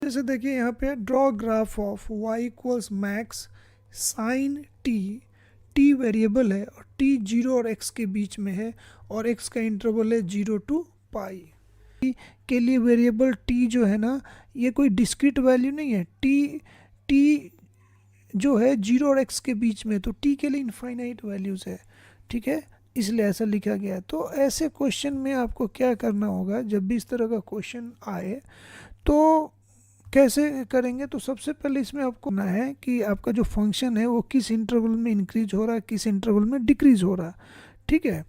जैसे देखिए यहाँ पे draw graph of y equals max sine T, T variable है और टी 0 और x के बीच में है और x का इंटरवल है 0 to पाई के लिए वेरिएबल t जो है ना ये कोई डिस्क्रीट वैल्यू नहीं है, t जो है 0 और x के बीच में, तो t के लिए इनफाइनाइट वैल्यूज़ है, ठीक है, इसलिए ऐसा लिखा गया है। तो ऐसे क्वेश्चन में आपको क्या करना होगा, जब भी इस तरह का क्वेश्चन आए तो कैसे करेंगे, तो सबसे पहले इसमें आपको ना है कि आपका जो फंक्शन है वो किस इंटरवल में इंक्रीज हो रहा है, किस इंटरवल में डिक्रीज हो रहा है, ठीक है।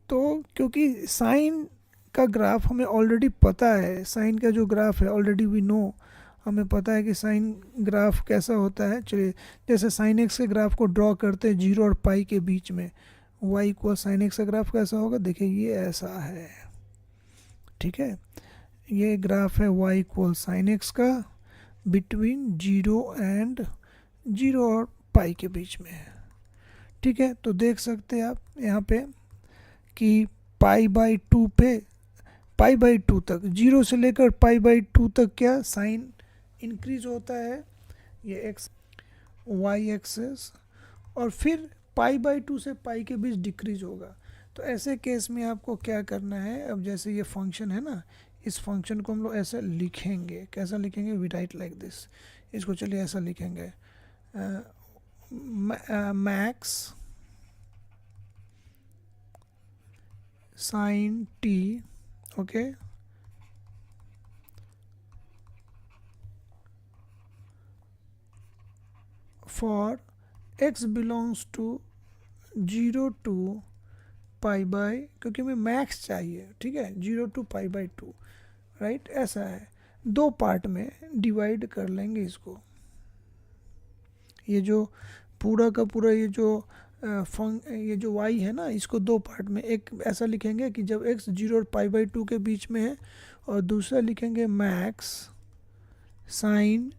तो क्योंकि साइन का ग्राफ हमें ऑलरेडी पता है, साइन का जो ग्राफ है ऑलरेडी वी नो, हमें पता है कि साइन ग्राफ कैसा होता है। चलिए जैसे साइन एक्स के ग्राफ को ड्रॉ करते हैं 0 और पाई के बीच में, वाई इक्वल साइन एक्स का ग्राफ कैसा होगा, देखिए ये ऐसा है, ठीक है, ये ग्राफ है y इक्वल साइन एक्स का बिटवीन 0 और पाई के बीच में है, ठीक है। तो देख सकते हैं आप यहाँ पे कि पाई बाई 2 पे, पाई बाई 2 तक, 0 से लेकर पाई बाई 2 तक क्या साइन इंक्रीज होता है, ये एक्स वाई एक्सेस, और फिर पाई बाई 2 से पाई के बीच डिक्रीज होगा। तो ऐसे केस में आपको क्या करना है, अब जैसे ये फंक्शन है ना, इस फंक्शन को हम लोग ऐसे लिखेंगे, कैसा लिखेंगे, वी राइट लाइक दिस, इसको चलिए ऐसा लिखेंगे, max sine t, okay, for x belongs to 0 to pi by, क्योंकि हमें मैक्स चाहिए, ठीक है, 0 to पाई बाई 2, राइट, ऐसा है। दो पार्ट में डिवाइड कर लेंगे इसको, ये जो पूरा का पूरा ये जो y है ना, इसको दो पार्ट में, एक ऐसा लिखेंगे कि जब x 0 और पाई बाई 2 के बीच में है, और दूसरा लिखेंगे मैक्स साइन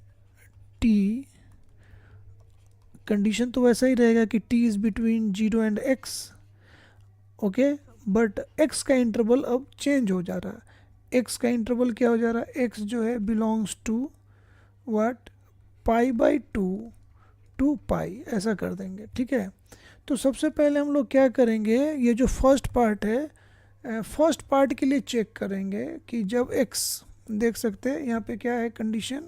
t, कंडीशन तो वैसा ही रहेगा कि t is between 0 and x, okay, but x का इंटरवल अब चेंज हो जा रहा है, x का इंटरवल क्या हो जा रहा है, x जो है belongs to what, pi by 2 to pi, ऐसा कर देंगे, ठीक है। तो सबसे पहले हम लोग क्या करेंगे, ये जो फर्स्ट पार्ट है, फर्स्ट पार्ट के लिए चेक करेंगे कि जब x, देख सकते हैं यहाँ पे क्या है कंडीशन,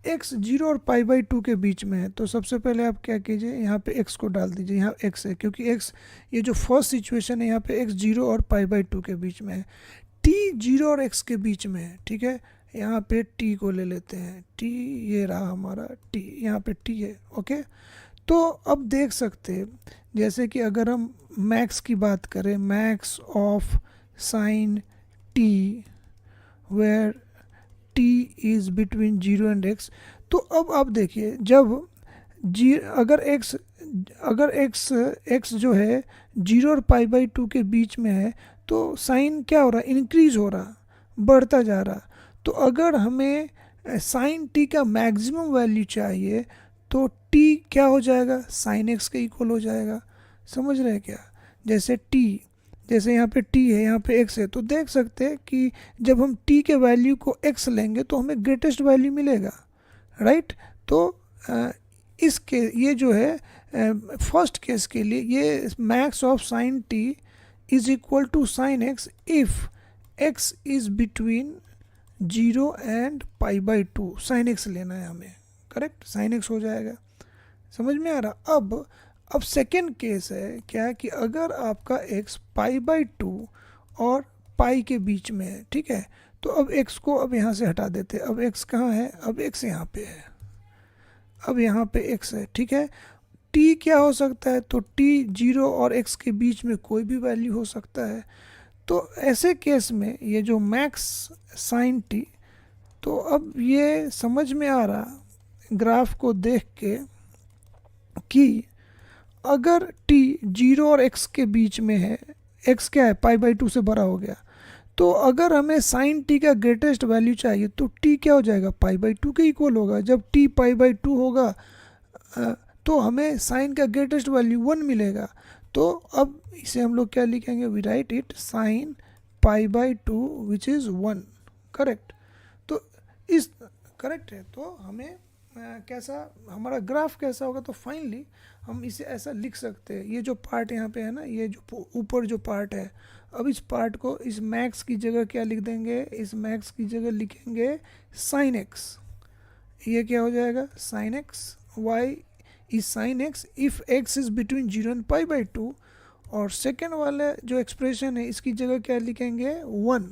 x 0 और पाई बाई 2 के बीच में है। तो सबसे पहले आप क्या कीजिए, यहाँ पे x को डाल दीजिए, यहाँ x है, क्योंकि x ये जो फर्स्ट सिचुएशन है यहाँ पे x 0 और पाई बाई 2 के बीच में है, t 0 और x के बीच में है, ठीक है। यहाँ पे t को ले लेते हैं, t ये रहा हमारा t, यहाँ पे t है, ओके। तो अब देख सकते हैं जैसे कि अगर हम मैक्स की बात करें, max of sine t where t is between 0 and x, तो अब आप देखिए जब अगर x जो है 0 और पाई बाई 2 के बीच में है, तो साइन क्या हो रहा है, इंक्रीज हो रहा, बढ़ता जा रहा। तो अगर हमें साइन t का मैक्सिमम वैल्यू चाहिए तो t क्या हो जाएगा, साइन x के इक्वल हो जाएगा, समझ रहे हैं क्या। जैसे t, जैसे यहाँ पे t है, यहाँ पे x है, तो देख सकते हैं कि जब हम t के वैल्यू को x लेंगे तो हमें ग्रेटेस्ट वैल्यू मिलेगा, राइट। तो इसके ये जो है फर्स्ट केस के लिए ये max of sine t is equal to sine x if x is between 0 and pi by 2, sine x लेना है हमें, करेक्ट, साइन x हो जाएगा, समझ में आ रहा। अब सेकेंड केस है क्या कि अगर आपका x पाई बाई 2 और पाई के बीच में है, ठीक है, तो अब x को अब यहाँ से हटा देते हैं, अब x कहाँ है, अब x यहाँ पे है, अब यहाँ पे x है, ठीक है। t क्या हो सकता है, तो t 0 और x के बीच में कोई भी वैल्यू हो सकता है। तो ऐसे केस में ये जो मैक्स साइन t, तो अब ये समझ में आ रहा ग्राफ को देख के कि अगर t 0 और x के बीच में है, x क्या है, पाई बाई 2 से बड़ा हो गया, तो अगर हमें साइन t का ग्रेटेस्ट वैल्यू चाहिए तो t क्या हो जाएगा, पाई बाई 2 के इक्वल होगा। जब t पाई बाई 2 होगा तो हमें साइन का ग्रेटेस्ट वैल्यू 1 मिलेगा। तो अब इसे हम लोग क्या लिखेंगे, we write it sine pi by 2 which is 1, correct. तो इस करेक्ट है। तो हमें कैसा हमारा ग्राफ कैसा होगा, तो फाइनली हम इसे ऐसा लिख सकते हैं। ये जो पार्ट यहाँ पे है ना, ये जो ऊपर जो पार्ट है, अब इस पार्ट को इस मैक्स की जगह क्या लिख देंगे, इस मैक्स की जगह लिखेंगे साइन एक्स। ये क्या हो जाएगा, sine x. Y is sine x if x is between 0 and π/2। और सेकेंड वाले जो एक्सप्रेशन है इसकी जगह क्या लिखेंगे, 1।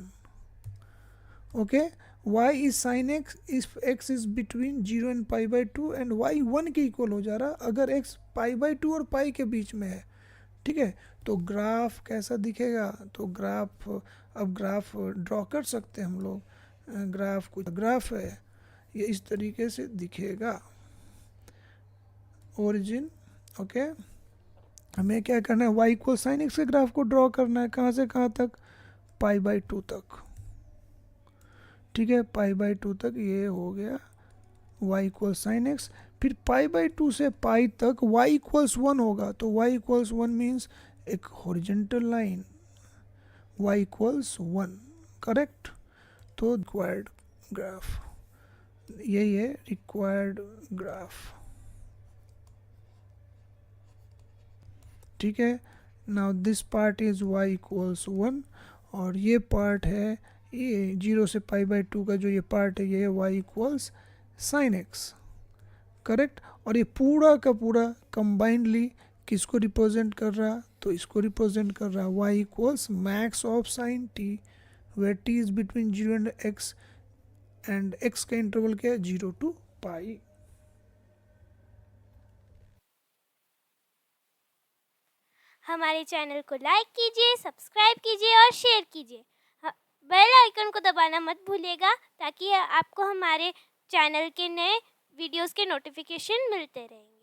Okay, y is sine x if x is between 0 and π/2 and y 1 के इक्वल हो जा रहा अगर x π/2 और पाई के बीच में है। ठीक है, तो ग्राफ कैसा दिखेगा, तो ग्राफ, अब ग्राफ ड्रॉ कर सकते हैं हम लोग। ग्राफ कुछ ग्राफ है, ये इस तरीके से दिखेगा, ओरिजिन। ओके, हमें क्या करना है, y इक्वल साइन एक्स के ग्राफ को ड्रॉ करना है, कहाँ से कहाँ तक, π/2 तक। ठीक है, π/2 तक ये हो गया y इक्वल साइन एक्स। फिर π/2 से पाई तक y इक्वल्स 1 होगा, तो y इक्वल्स 1 मीन्स एक horizontal line, y equals 1। Correct, तो रिक्वायर्ड ग्राफ यही है, रिक्वायर्ड ग्राफ। ठीक है, now this part is y equals 1 और ये पार्ट है, ये 0 से π/2 का जो ये पार्ट है, ये y equals sine x. Correct, और ये पूरा का पूरा कंबाइंडली किसको रिप्रेजेंट कर रहा, तो इसको रिप्रेजेंट कर रहा y equals max of sine t, where t is between 0 and x and x का इंटरवल क्या है, 0 to π। हमारे चैनल को लाइक कीजिए, सब्सक्राइब कीजिए और शेयर कीजिए। बेल आइकन को दबाना मत भूलिएगा ताकि आपको हमारे चैनल के नए वीडियोस के नोटिफिकेशन मिलते रहेंगे।